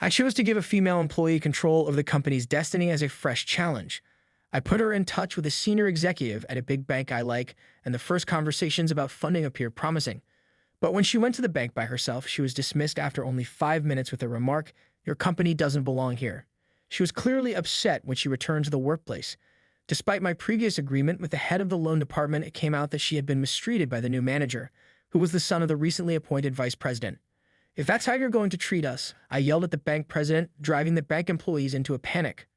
I chose to give a female employee control of the company's destiny as a fresh challenge. I put her in touch with a senior executive at a big bank I like, and the first conversations about funding appeared promising. But when she went to the bank by herself, she was dismissed after only 5 minutes with the remark, "Your company doesn't belong here." She was clearly upset when she returned to the workplace. Despite my previous agreement with the head of the loan department, it came out that she had been mistreated by the new manager, who was the son of the recently appointed vice president. "If that's how you're going to treat us," I yelled at the bank president, driving the bank employees into a panic.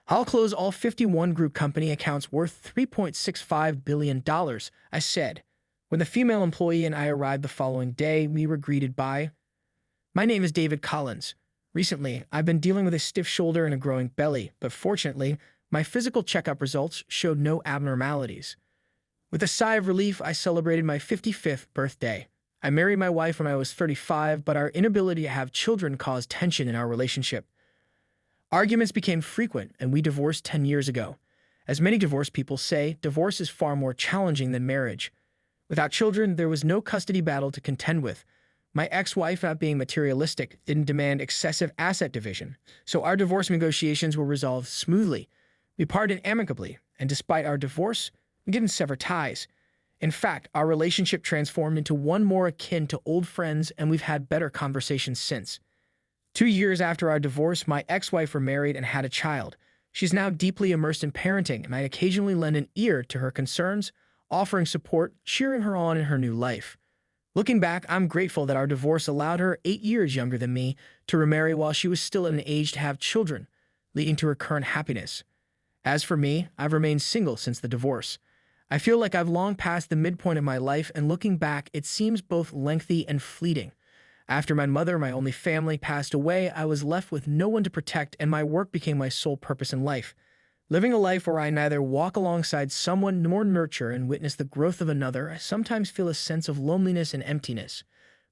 "I'll close all 51 group company accounts worth $3.65 billion, I said. When the female employee and I arrived the following day, we were greeted by, "My name is David Collins. Recently, I've been dealing with a stiff shoulder and a growing belly, but fortunately, my physical checkup results showed no abnormalities." With a sigh of relief, I celebrated my 55th birthday. I married my wife when I was 35, but our inability to have children caused tension in our relationship. Arguments became frequent, and we divorced 10 years ago. As many divorced people say, divorce is far more challenging than marriage. Without children, there was no custody battle to contend with. My ex-wife, not being materialistic, didn't demand excessive asset division, so our divorce negotiations were resolved smoothly. We parted amicably, and despite our divorce, we didn't sever ties. In fact, our relationship transformed into one more akin to old friends, and we've had better conversations since. 2 years after our divorce, my ex-wife remarried and had a child. She's now deeply immersed in parenting, and I occasionally lend an ear to her concerns, offering support, cheering her on in her new life. Looking back, I'm grateful that our divorce allowed her, 8 years younger than me, to remarry while she was still at an age to have children, leading to her current happiness. As for me, I've remained single since the divorce. I feel like I've long passed the midpoint of my life, and looking back, it seems both lengthy and fleeting. After my mother, my only family, passed away, I was left with no one to protect, and my work became my sole purpose in life. Living a life where I neither walk alongside someone nor nurture and witness the growth of another, I sometimes feel a sense of loneliness and emptiness.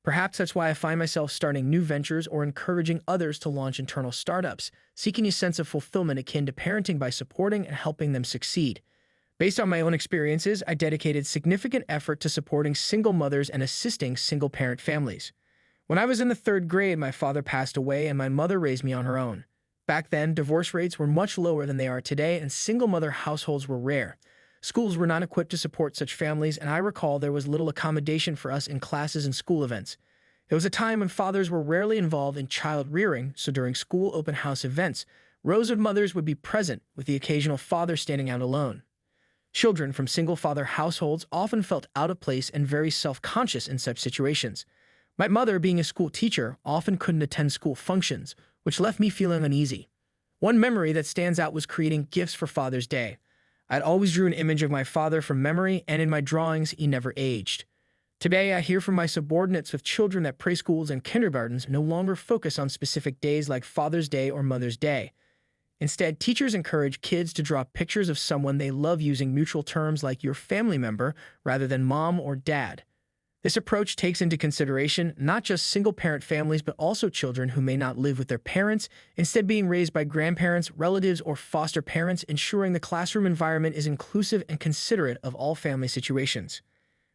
Perhaps that's why I find myself starting new ventures or encouraging others to launch internal startups, seeking a sense of fulfillment akin to parenting by supporting and helping them succeed. Based on my own experiences, I dedicated significant effort to supporting single mothers and assisting single-parent families. When I was in the 3rd grade, my father passed away and my mother raised me on her own. Back then, divorce rates were much lower than they are today, and single-mother households were rare. Schools were not equipped to support such families, and I recall there was little accommodation for us in classes and school events. It was a time when fathers were rarely involved in child rearing, so during school open house events, rows of mothers would be present, with the occasional father standing out alone. Children from single-father households often felt out of place and very self-conscious in such situations. My mother, being a school teacher, often couldn't attend school functions, which left me feeling uneasy. One memory that stands out was creating gifts for Father's Day. I'd always drew an image of my father from memory, and in my drawings, he never aged. Today, I hear from my subordinates with children that preschools and kindergartens no longer focus on specific days like Father's Day or Mother's Day. Instead, teachers encourage kids to draw pictures of someone they love using neutral terms like your family member rather than mom or dad. This approach takes into consideration not just single-parent families but also children who may not live with their parents, instead being raised by grandparents, relatives, or foster parents, ensuring the classroom environment is inclusive and considerate of all family situations.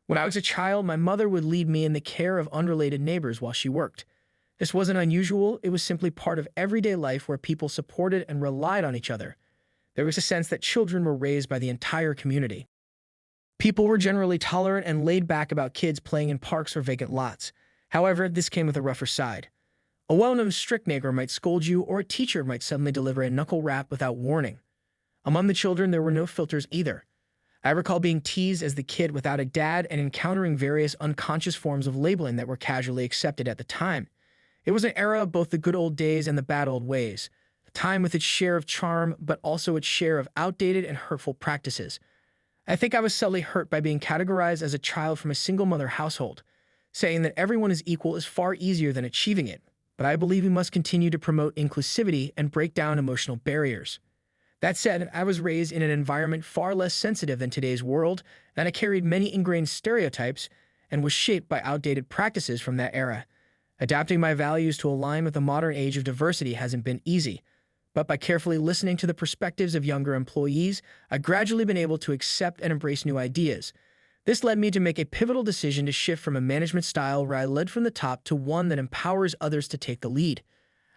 When I was a child, my mother would leave me in the care of unrelated neighbors while she worked. This wasn't unusual, it was simply part of everyday life where people supported and relied on each other. There was a sense that children were raised by the entire community. People were generally tolerant and laid back about kids playing in parks or vacant lots. However, this came with a rougher side. A well-known strict neighbor might scold you, or a teacher might suddenly deliver a knuckle rap without warning. Among the children, there were no filters either. I recall being teased as the kid without a dad and encountering various unconscious forms of labeling that were casually accepted at the time. It was an era of both the good old days and the bad old ways, a time with its share of charm but also its share of outdated and hurtful practices. I think I was subtly hurt by being categorized as a child from a single-mother household. Saying that everyone is equal is far easier than achieving it, but I believe we must continue to promote inclusivity and break down emotional barriers. That said, I was raised in an environment far less sensitive than today's world, and I carried many ingrained stereotypes and was shaped by outdated practices from that era. Adapting my values to align with the modern age of diversity hasn't been easy, but by carefully listening to the perspectives of younger employees, I've gradually been able to accept and embrace new ideas. This led me to make a pivotal decision to shift from a management style where I led from the top to one that empowers others to take the lead.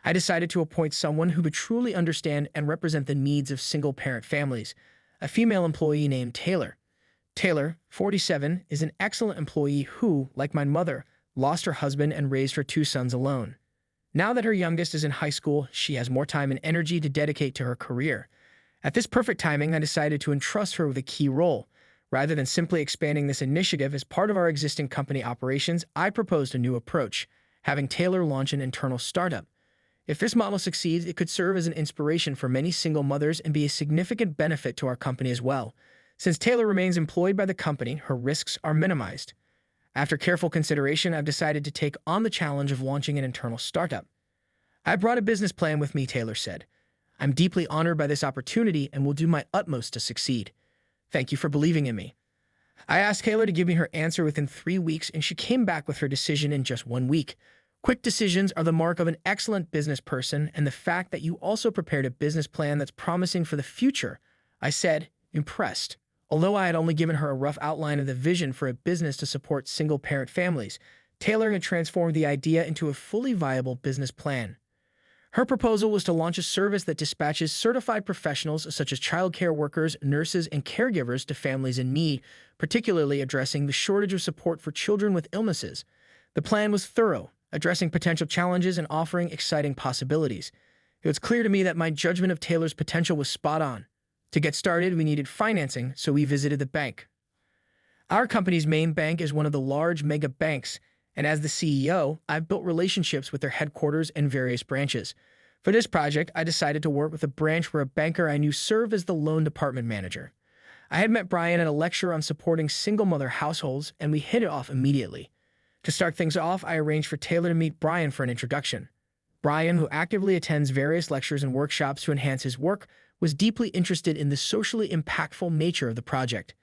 I decided to appoint someone who would truly understand and represent the needs of single-parent families, a female employee named Taylor. Taylor, 47, is an excellent employee who, like my mother, lost her husband and raised her two sons alone. Now that her youngest is in high school, she has more time and energy to dedicate to her career. At this perfect timing, I decided to entrust her with a key role. Rather than simply expanding this initiative as part of our existing company operations, I proposed a new approach, having Taylor launch an internal startup. If this model succeeds, it could serve as an inspiration for many single mothers and be a significant benefit to our company as well. Since Taylor remains employed by the company, her risks are minimized. After careful consideration, I've decided to take on the challenge of launching an internal startup. I brought a business plan with me, Taylor said. I'm deeply honored by this opportunity and will do my utmost to succeed. Thank you for believing in me. I asked Taylor to give me her answer within 3 weeks, and she came back with her decision in just 1 week. Quick decisions are the mark of an excellent business person, and the fact that you also prepared a business plan that's promising for the future, I said, impressed. Although I had only given her a rough outline of the vision for a business to support single-parent families, Taylor had transformed the idea into a fully viable business plan. Her proposal was to launch a service that dispatches certified professionals such as childcare workers, nurses, and caregivers to families in need, particularly addressing the shortage of support for children with illnesses. The plan was thorough, addressing potential challenges and offering exciting possibilities. It was clear to me that my judgment of Taylor's potential was spot on. To get started, we needed financing, so we visited the bank. Our company's main bank is one of the large mega banks, and as the CEO, I've built relationships with their headquarters and various branches. For this project, I decided to work with a branch where a banker I knew served as the loan department manager. I had met Brian at a lecture on supporting single-mother households, and we hit it off immediately. To start things off, I arranged for Taylor to meet Brian for an introduction. Brian, who actively attends various lectures and workshops to enhance his work, was deeply interested in the socially impactful nature of the project.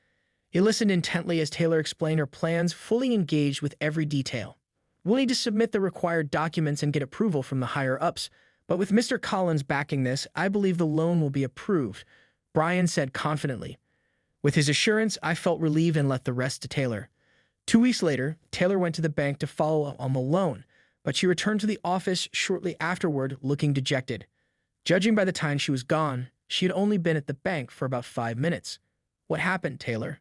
He listened intently as Taylor explained her plans, fully engaged with every detail. We'll need to submit the required documents and get approval from the higher-ups, but with Mr. Collins backing this, I believe the loan will be approved, Brian said confidently. With his assurance, I felt relieved and left the rest to Taylor. 2 weeks later, Taylor went to the bank to follow up on the loan, but she returned to the office shortly afterward looking dejected. Judging by the time she was gone, she had only been at the bank for about 5 minutes. What happened, Taylor?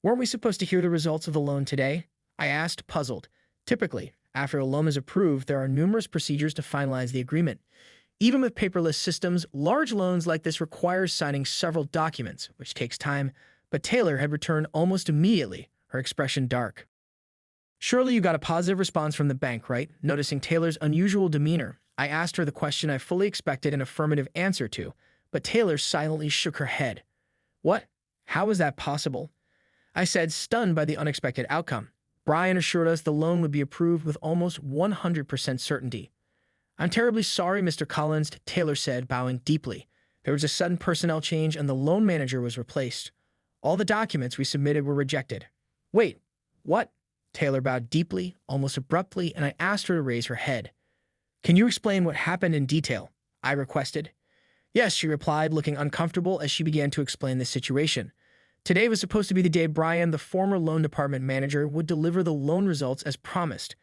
Weren't we supposed to hear the results of the loan today? I asked, puzzled. Typically, after a loan is approved, there are numerous procedures to finalize the agreement. Even with paperless systems, large loans like this require signing several documents, which takes time, but Taylor had returned almost immediately, her expression dark. Surely you got a positive response from the bank, right? Noticing Taylor's unusual demeanor, I asked her the question I fully expected an affirmative answer to, but Taylor silently shook her head. What? How is that possible? I said, stunned by the unexpected outcome. Brian assured us the loan would be approved with almost 100% certainty. I'm terribly sorry, Mr. Collins, Taylor said, bowing deeply. There was a sudden personnel change and the loan manager was replaced. All the documents we submitted were rejected. Wait, what? Taylor bowed deeply, almost abruptly, and I asked her to raise her head. Can you explain what happened in detail? I requested. Yes, she replied, looking uncomfortable as she began to explain the situation. Today was supposed to be the day Brian, the former loan department manager, would deliver the loan results as promised.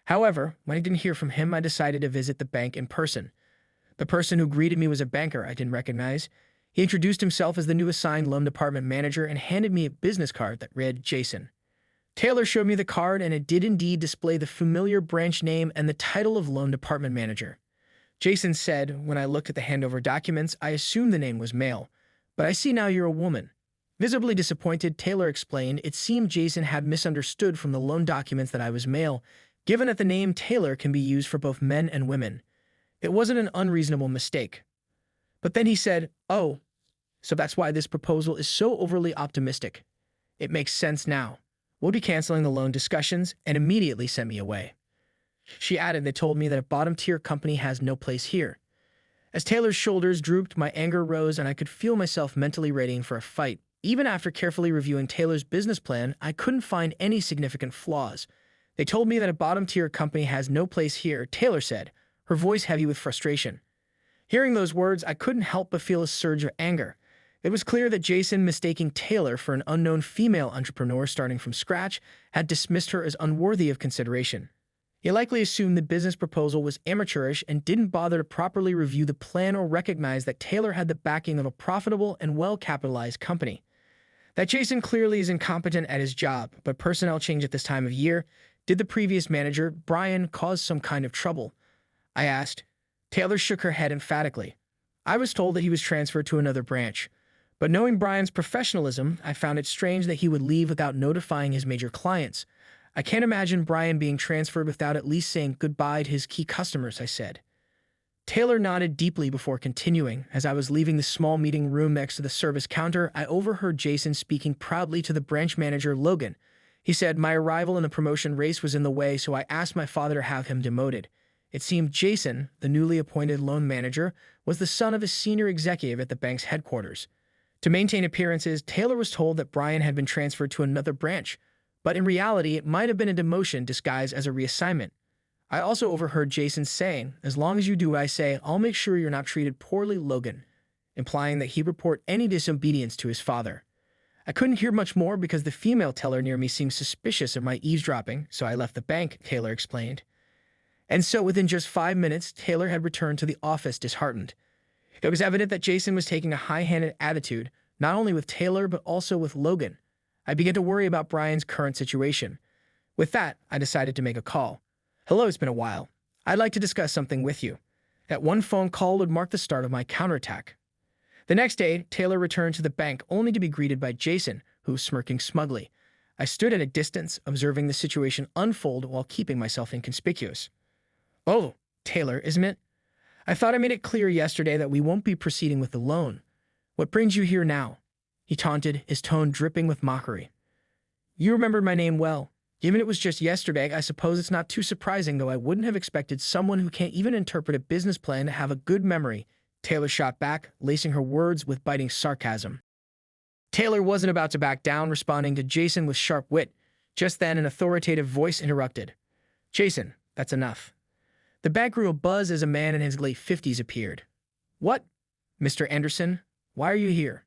However, when I didn't hear from him, I decided to visit the bank in person. The person who greeted me was a banker I didn't recognize. He introduced himself as the new assigned loan department manager and handed me a business card that read Jason. Taylor showed me the card, and it did indeed display the familiar branch name and the title of loan department manager. Jason said, when I looked at the handover documents, I assumed the name was male. But I see now you're a woman. Visibly disappointed, Taylor explained it seemed Jason had misunderstood from the loan documents that I was male, given that the name Taylor can be used for both men and women. It wasn't an unreasonable mistake. But then he said, oh, so that's why this proposal is so overly optimistic. It makes sense now. We'll be canceling the loan discussions, and immediately sent me away. She added they told me that a bottom-tier company has no place here. As Taylor's shoulders drooped, my anger rose, and I could feel myself mentally readying for a fight. Even after carefully reviewing Taylor's business plan, I couldn't find any significant flaws. They told me that a bottom-tier company has no place here, Taylor said, her voice heavy with frustration. Hearing those words, I couldn't help but feel a surge of anger. It was clear that Jason, mistaking Taylor for an unknown female entrepreneur starting from scratch, had dismissed her as unworthy of consideration. He likely assumed the business proposal was amateurish and didn't bother to properly review the plan or recognize that Taylor had the backing of a profitable and well-capitalized company. That Jason clearly is incompetent at his job, but personnel change at this time of year. Did the previous manager, Brian, cause some kind of trouble? I asked. Taylor shook her head emphatically. I was told that he was transferred to another branch. But knowing Brian's professionalism, I found it strange that he would leave without notifying his major clients. I can't imagine Brian being transferred without at least saying goodbye to his key customers, I said. Taylor nodded deeply before continuing. As I was leaving the small meeting room next to the service counter, I overheard Jason speaking proudly to the branch manager, Logan. He said, my arrival in the promotion race was in the way, so I asked my father to have him demoted. It seemed Jason, the newly appointed loan manager, was the son of a senior executive at the bank's headquarters. To maintain appearances, Taylor was told that Brian had been transferred to another branch, but in reality, it might have been a demotion disguised as a reassignment. I also overheard Jason saying, as long as you do what I say, I'll make sure you're not treated poorly, Logan, implying that he'd report any disobedience to his father. I couldn't hear much more because the female teller near me seemed suspicious of my eavesdropping, so I left the bank, Taylor explained. And so within just 5 minutes, Taylor had returned to the office disheartened. It was evident that Jason was taking a high-handed attitude, not only with Taylor but also with Logan. I began to worry about Brian's current situation. With that, I decided to make a call. Hello, it's been a while. I'd like to discuss something with you. That one phone call would mark the start of my counterattack. The next day, Taylor returned to the bank only to be greeted by Jason, who was smirking smugly. I stood at a distance, observing the situation unfold while keeping myself inconspicuous. Oh, Taylor, isn't it? I thought I made it clear yesterday that we won't be proceeding with the loan. What brings you here now? He taunted, his tone dripping with mockery. You remembered my name well. Given it was just yesterday, I suppose it's not too surprising, though I wouldn't have expected someone who can't even interpret a business plan to have a good memory. Taylor shot back, lacing her words with biting sarcasm. Taylor wasn't about to back down, responding to Jason with sharp wit. Just then, an authoritative voice interrupted. Jason, that's enough. The bank grew abuzz as a man in his late 50s appeared. What? Mr. Anderson, why are you here?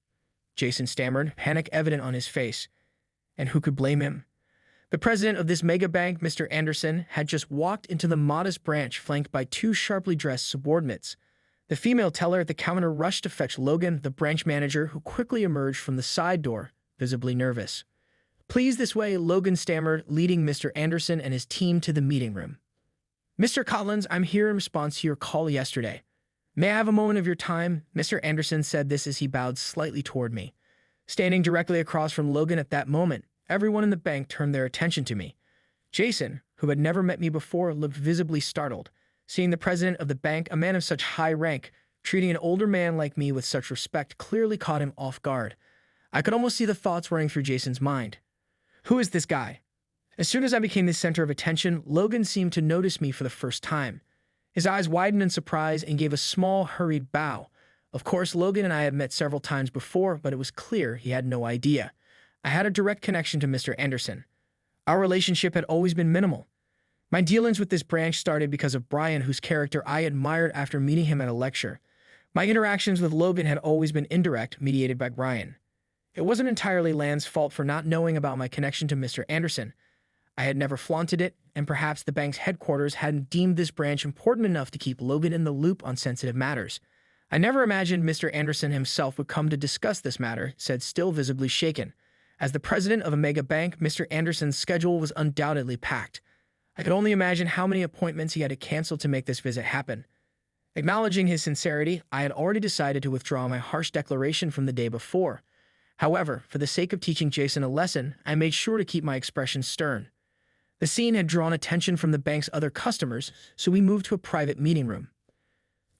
Jason stammered, panic evident on his face. And who could blame him? The president of this mega bank, Mr. Anderson, had just walked into the modest branch flanked by 2 sharply dressed subordinates. The female teller at the counter rushed to fetch Logan, the branch manager, who quickly emerged from the side door, visibly nervous. Please this way, Logan stammered, leading Mr. Anderson and his team to the meeting room. Mr. Collins, I'm here in response to your call yesterday. May I have a moment of your time? Mr. Anderson said this as he bowed slightly toward me. Standing directly across from Logan at that moment, everyone in the bank turned their attention to me. Jason, who had never met me before, looked visibly startled. Seeing the president of the bank, a man of such high rank, treating an older man like me with such respect clearly caught him off guard. I could almost see the thoughts running through Jason's mind. Who is this guy? As soon as I became the center of attention, Logan seemed to notice me for the first time. His eyes widened in surprise and gave a small, hurried bow. Of course, Logan and I had met several times before, but it was clear he had no idea. I had a direct connection to Mr. Anderson. Our relationship had always been minimal. My dealings with this branch started because of Brian, whose character I admired after meeting him at a lecture. My interactions with Logan had always been indirect, mediated by Brian. It wasn't entirely Land's fault for not knowing about my connection to Mr. Anderson. I had never flaunted it, and perhaps the bank's headquarters hadn't deemed this branch important enough to keep Logan in the loop on sensitive matters. I never imagined Mr. Anderson himself would come to discuss this matter, said still visibly shaken. As the president of a mega bank, Mr. Anderson's schedule was undoubtedly packed. I could only imagine how many appointments he had to cancel to make this visit happen. Acknowledging his sincerity, I had already decided to withdraw my harsh declaration from the day before. However, for the sake of teaching Jason a lesson, I made sure to keep my expression stern. The scene had drawn attention from the bank's other customers, so we moved to a private meeting room.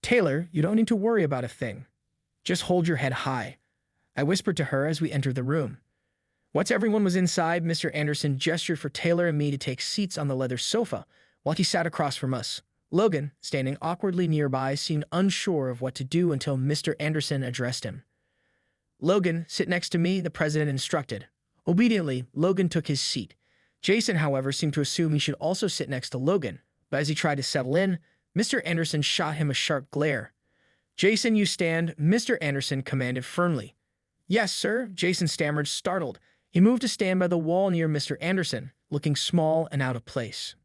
Taylor, you don't need to worry about a thing. Just hold your head high, I whispered to her as we entered the room. Once everyone was inside, Mr. Anderson gestured for Taylor and me to take seats on the leather sofa while he sat across from us. Logan, standing awkwardly nearby, seemed unsure of what to do until Mr. Anderson addressed him. Logan, sit next to me, the president instructed. Obediently, Logan took his seat. Jason, however, seemed to assume he should also sit next to Logan, but as he tried to settle in, Mr. Anderson shot him a sharp glare. Jason, you stand, Mr. Anderson commanded firmly. Yes, sir, Jason stammered, startled. He moved to stand by the wall near Mr. Anderson, looking small and out of place.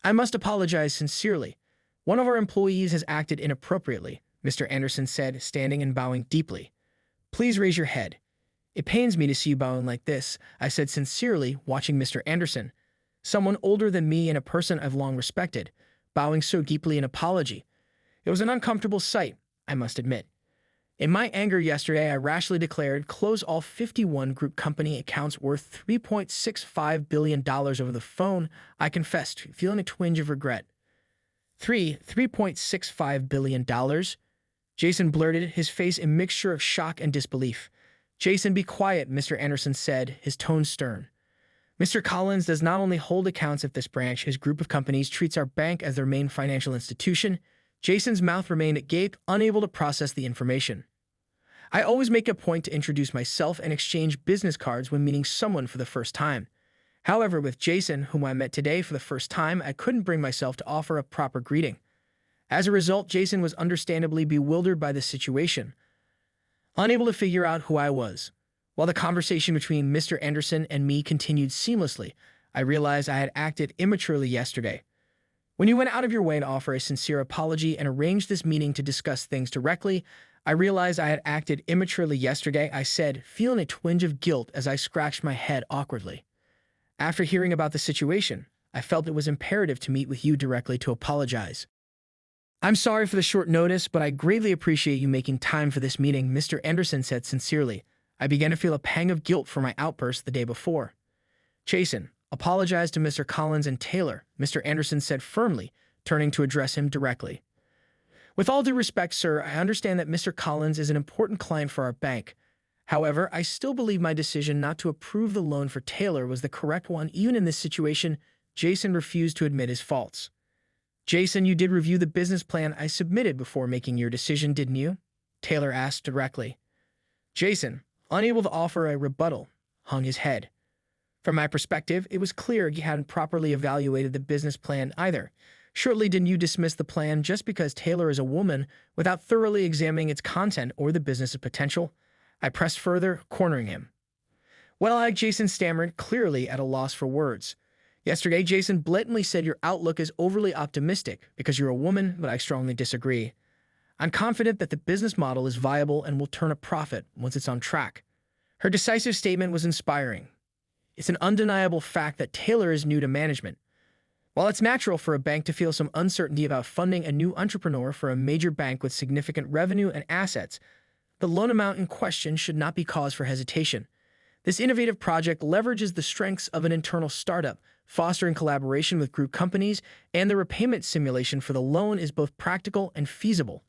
I must apologize sincerely. One of our employees has acted inappropriately, Mr. Anderson said, standing and bowing deeply. Please raise your head. It pains me to see you bowing like this, I said sincerely, watching Mr. Anderson, someone older than me and a person I've long respected, bowing so deeply in apology. It was an uncomfortable sight, I must admit. In my anger yesterday, I rashly declared close all 51 group company accounts worth $3.65 billion over the phone. I confessed, feeling a twinge of regret. $3.65 billion? Jason blurted, his face a mixture of shock and disbelief. Jason, be quiet, Mr. Anderson said, his tone stern. Mr. Collins does not only hold accounts at this branch, his group of companies treats our bank as their main financial institution. Jason's mouth remained agape, unable to process the information. I always make a point to introduce myself and exchange business cards when meeting someone for the first time. However, with Jason, whom I met today for the first time, I couldn't bring myself to offer a proper greeting. As a result, Jason was understandably bewildered by the situation, unable to figure out who I was. While the conversation between Mr. Anderson and me continued seamlessly, I realized I had acted immaturely yesterday. When you went out of your way to offer a sincere apology and arrange this meeting to discuss things directly, I realized I had acted immaturely yesterday, I said, feeling a twinge of guilt as I scratched my head awkwardly. After hearing about the situation, I felt it was imperative to meet with you directly to apologize. I'm sorry for the short notice, but I greatly appreciate you making time for this meeting, Mr. Anderson said sincerely. I began to feel a pang of guilt for my outburst the day before. Jason, apologize to Mr. Collins and Taylor, Mr. Anderson said firmly, turning to address him directly. With all due respect, sir, I understand that Mr. Collins is an important client for our bank. However, I still believe my decision not to approve the loan for Taylor was the correct one. Even in this situation, Jason refused to admit his faults. Jason, you did review the business plan I submitted before making your decision, didn't you? Taylor asked directly. Jason, unable to offer a rebuttal, hung his head. From my perspective, it was clear he hadn't properly evaluated the business plan either. Surely didn't you dismiss the plan just because Taylor is a woman without thoroughly examining its content or the business's potential? I pressed further, cornering him. Well, Jason stammered, clearly at a loss for words. Yesterday, Jason blatantly said your outlook is overly optimistic because you're a woman, but I strongly disagree. I'm confident that the business model is viable and will turn a profit once it's on track. Her decisive statement was inspiring. It's an undeniable fact that Taylor is new to management. While it's natural for a bank to feel some uncertainty about funding a new entrepreneur for a major bank with significant revenue and assets, the loan amount in question should not be cause for hesitation. This innovative project leverages the strengths of an internal startup, fostering collaboration with group companies, and the repayment simulation for the loan is both practical and feasible.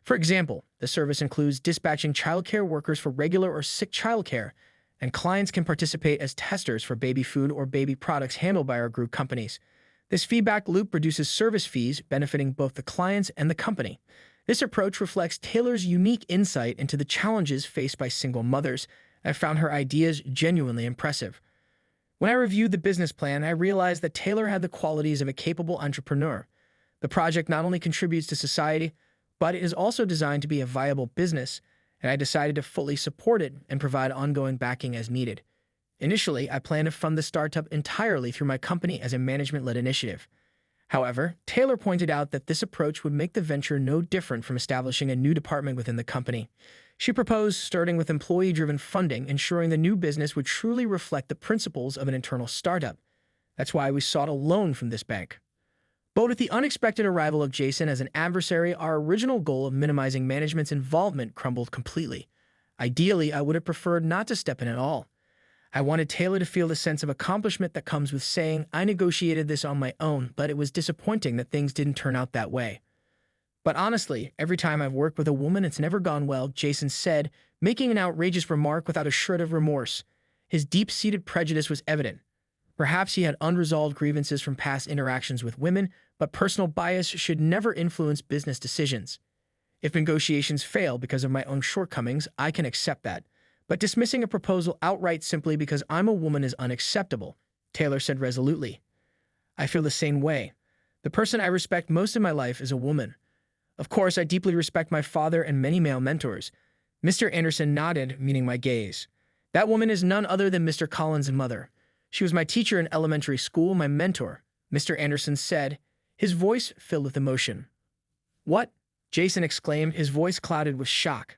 For example, the service includes dispatching childcare workers for regular or sick childcare, and clients can participate as testers for baby food or baby products handled by our group companies. This feedback loop reduces service fees, benefiting both the clients and the company. This approach reflects Taylor's unique insight into the challenges faced by single mothers. I found her ideas genuinely impressive. When I reviewed the business plan, I realized that Taylor had the qualities of a capable entrepreneur. The project not only contributes to society, but it is also designed to be a viable business, and I decided to fully support it and provide ongoing backing as needed. Initially, I planned to fund the startup entirely through my company as a management-led initiative. However, Taylor pointed out that this approach would make the venture no different from establishing a new department within the company. She proposed starting with employee-driven funding, ensuring the new business would truly reflect the principles of an internal startup. That's why we sought a loan from this bank. But with the unexpected arrival of Jason as an adversary, our original goal of minimizing management's involvement crumbled completely. Ideally, I would have preferred not to step in at all. I wanted Taylor to feel the sense of accomplishment that comes with saying, I negotiated this on my own, but it was disappointing that things didn't turn out that way. But honestly, every time I've worked with a woman, it's never gone well, Jason said, making an outrageous remark without a shred of remorse. His deep-seated prejudice was evident. Perhaps he had unresolved grievances from past interactions with women, but personal bias should never influence business decisions. If negotiations fail because of my own shortcomings, I can accept that. But dismissing a proposal outright simply because I'm a woman is unacceptable, Taylor said resolutely. I feel the same way. The person I respect most in my life is a woman. Of course, I deeply respect my father and many male mentors. Mr. Anderson nodded, meeting my gaze. That woman is none other than Mr. Collins' mother. She was my teacher in elementary school, my mentor. Mr. Anderson said, his voice filled with emotion. What? Jason exclaimed, his voice clouded with shock.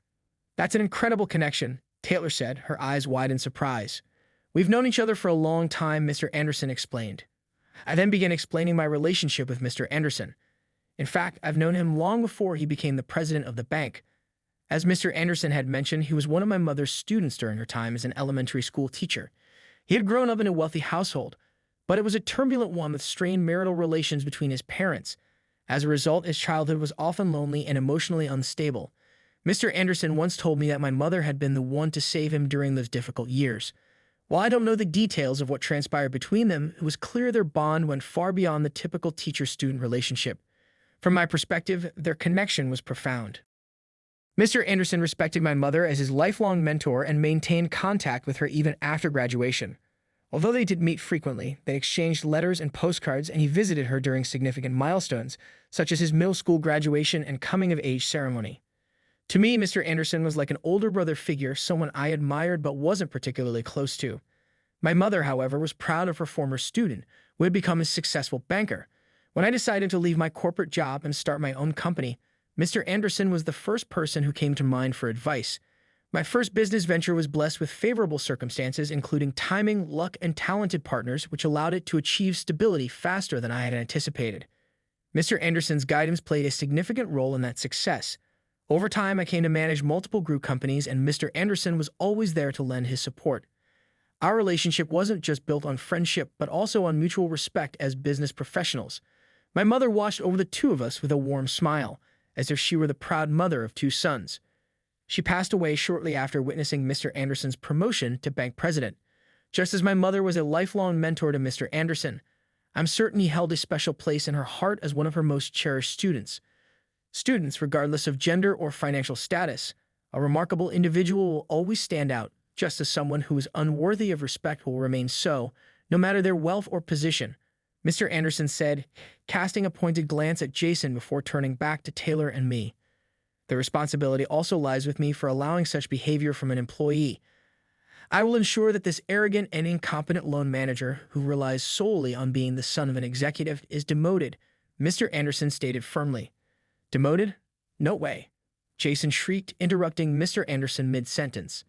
That's an incredible connection, Taylor said, her eyes wide in surprise. We've known each other for a long time, Mr. Anderson explained. I then began explaining my relationship with Mr. Anderson. In fact, I've known him long before he became the president of the bank. As Mr. Anderson had mentioned, he was one of my mother's students during her time as an elementary school teacher. He had grown up in a wealthy household, but it was a turbulent one with strained marital relations between his parents. As a result, his childhood was often lonely and emotionally unstable. Mr. Anderson once told me that my mother had been the one to save him during those difficult years. While I don't know the details of what transpired between them, it was clear their bond went far beyond the typical teacher-student relationship. From my perspective, their connection was profound. Mr. Anderson respected my mother as his lifelong mentor and maintained contact with her even after graduation. Although they did meet frequently, they exchanged letters and postcards, and he visited her during significant milestones, such as his middle school graduation and coming-of-age ceremony. To me, Mr. Anderson was like an older brother figure, someone I admired but wasn't particularly close to. My mother, however, was proud of her former student, who had become a successful banker. When I decided to leave my corporate job and start my own company, Mr. Anderson was the first person who came to mind for advice. My first business venture was blessed with favorable circumstances, including timing, luck, and talented partners, which allowed it to achieve stability faster than I had anticipated. Mr. Anderson's guidance played a significant role in that success. Over time, I came to manage multiple group companies, and Mr. Anderson was always there to lend his support. Our relationship wasn't just built on friendship, but also on mutual respect as business professionals. My mother watched over the two of us with a warm smile, as if she were the proud mother of two sons. She passed away shortly after witnessing Mr. Anderson's promotion to bank president. Just as my mother was a lifelong mentor to Mr. Anderson, I'm certain he held a special place in her heart as one of her most cherished students. Students, regardless of gender or financial status, a remarkable individual will always stand out, just as someone who is unworthy of respect will remain so, no matter their wealth or position, Mr. Anderson said, casting a pointed glance at Jason before turning back to Taylor and me. The responsibility also lies with me for allowing such behavior from an employee. I will ensure that this arrogant and incompetent loan manager, who relies solely on being the son of an executive, is demoted, Mr. Anderson stated firmly. Demoted? No way. Jason shrieked, interrupting Mr. Anderson mid-sentence.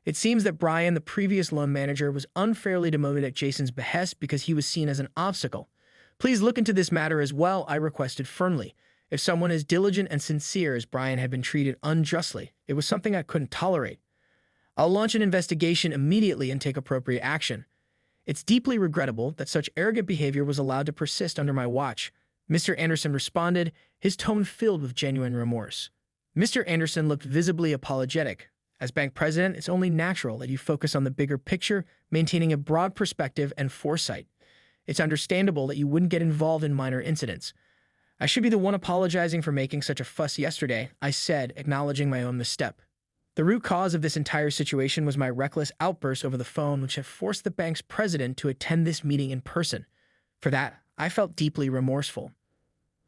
It seems that Brian, the previous loan manager, was unfairly demoted at Jason's behest because he was seen as an obstacle. Please look into this matter as well, I requested firmly. If someone as diligent and sincere as Brian had been treated unjustly, it was something I couldn't tolerate. I'll launch an investigation immediately and take appropriate action. It's deeply regrettable that such arrogant behavior was allowed to persist under my watch, Mr. Anderson responded, his tone filled with genuine remorse. Mr. Anderson looked visibly apologetic. As bank president, it's only natural that you focus on the bigger picture, maintaining a broad perspective and foresight. It's understandable that you wouldn't get involved in minor incidents. I should be the one apologizing for making such a fuss yesterday, I said, acknowledging my own misstep. The root cause of this entire situation was my reckless outburst over the phone, which had forced the bank's president to attend this meeting in person. For that, I felt deeply remorseful.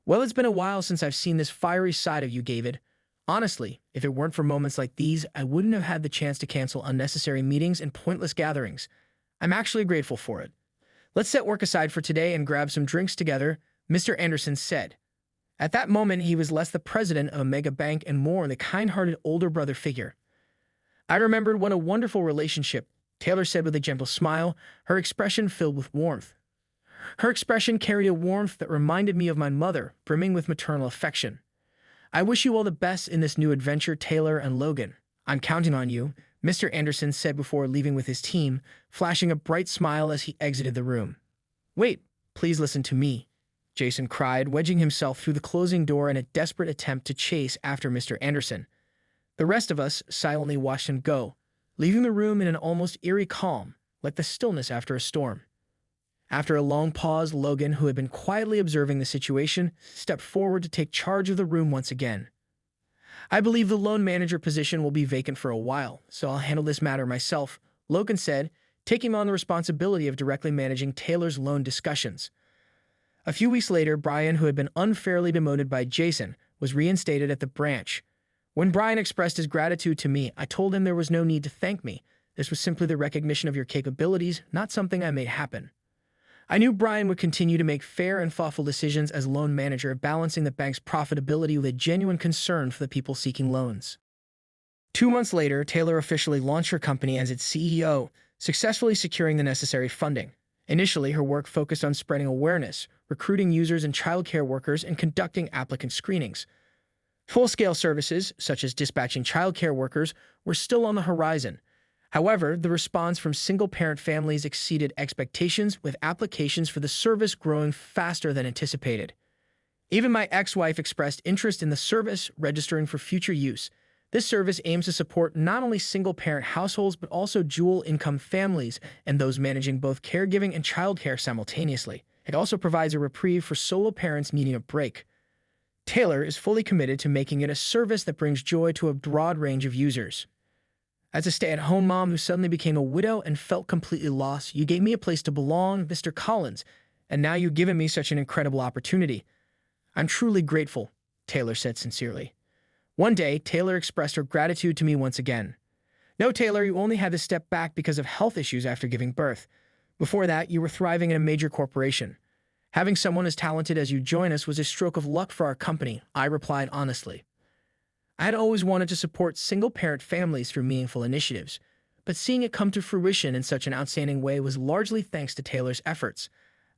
Well, it's been a while since I've seen this fiery side of you, David. Honestly, if it weren't for moments like these, I wouldn't have had the chance to cancel unnecessary meetings and pointless gatherings. I'm actually grateful for it. Let's set work aside for today and grab some drinks together, Mr. Anderson said. At that moment, he was less the president of a mega bank and more the kind-hearted older brother figure. I remembered what a wonderful relationship, Taylor said with a gentle smile, her expression filled with warmth. Her expression carried a warmth that reminded me of my mother, brimming with maternal affection. I wish you all the best in this new adventure, Taylor and Logan. I'm counting on you, Mr. Anderson said before leaving with his team, flashing a bright smile as he exited the room. Wait, please listen to me, Jason cried, wedging himself through the closing door in a desperate attempt to chase after Mr. Anderson. The rest of us silently watched him go, leaving the room in an almost eerie calm, like the stillness after a storm. After a long pause, Logan, who had been quietly observing the situation, stepped forward to take charge of the room once again. I believe the loan manager position will be vacant for a while, so I'll handle this matter myself, Logan said, taking on the responsibility of directly managing Taylor's loan discussions. A few weeks later, Brian, who had been unfairly demoted by Jason, was reinstated at the branch. When Brian expressed his gratitude to me, I told him there was no need to thank me. This was simply the recognition of your capabilities, not something I made happen. I knew Brian would continue to make fair and thoughtful decisions as loan manager, balancing the bank's profitability with a genuine concern for the people seeking loans. 2 months later, Taylor officially launched her company as its CEO, successfully securing the necessary funding. Initially, her work focused on spreading awareness, recruiting users and childcare workers, and conducting applicant screenings. Full-scale services, such as dispatching childcare workers, were still on the horizon. However, the response from single-parent families exceeded expectations, with applications for the service growing faster than anticipated. Even my ex-wife expressed interest in the service, registering for future use. This service aims to support not only single-parent households but also dual-income families and those managing both caregiving and childcare simultaneously. It also provides a reprieve for solo parents needing a break. Taylor is fully committed to making it a service that brings joy to a broad range of users. As a stay-at-home mom who suddenly became a widow and felt completely lost, you gave me a place to belong, Mr. Collins, and now you've given me such an incredible opportunity. I'm truly grateful, Taylor said sincerely. One day, Taylor expressed her gratitude to me once again. No, Taylor, you only had to step back because of health issues after giving birth. Before that, you were thriving in a major corporation. Having someone as talented as you join us was a stroke of luck for our company, I replied honestly. I had always wanted to support single-parent families through meaningful initiatives, but seeing it come to fruition in such an outstanding way was largely thanks to Taylor's efforts.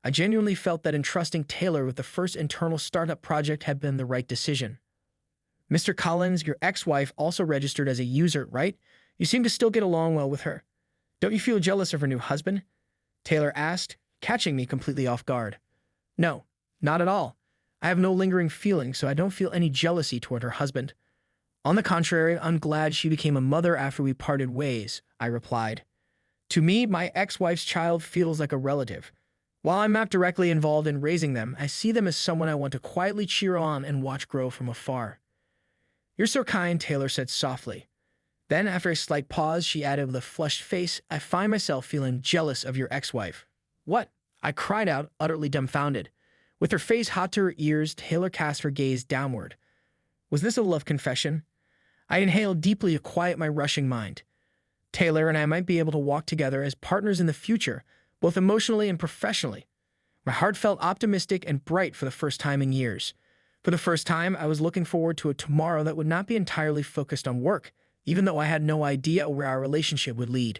I genuinely felt that entrusting Taylor with the first internal startup project had been the right decision. Mr. Collins, your ex-wife also registered as a user, right? You seem to still get along well with her. Don't you feel jealous of her new husband? Taylor asked, catching me completely off guard. No, not at all. I have no lingering feelings, so I don't feel any jealousy toward her husband. On the contrary, I'm glad she became a mother after we parted ways, I replied. To me, my ex-wife's child feels like a relative. While I'm not directly involved in raising them, I see them as someone I want to quietly cheer on and watch grow from afar. You're so kind, Taylor said softly. Then, after a slight pause, she added with a flushed face, I find myself feeling jealous of your ex-wife. What? I cried out, utterly dumbfounded. With her face hot to her ears, Taylor cast her gaze downward. Was this a love confession? I inhaled deeply to quiet my rushing mind. Taylor and I might be able to walk together as partners in the future, both emotionally and professionally. My heart felt optimistic and bright for the first time in years. For the first time, I was looking forward to a tomorrow that would not be entirely focused on work, even though I had no idea where our relationship would lead.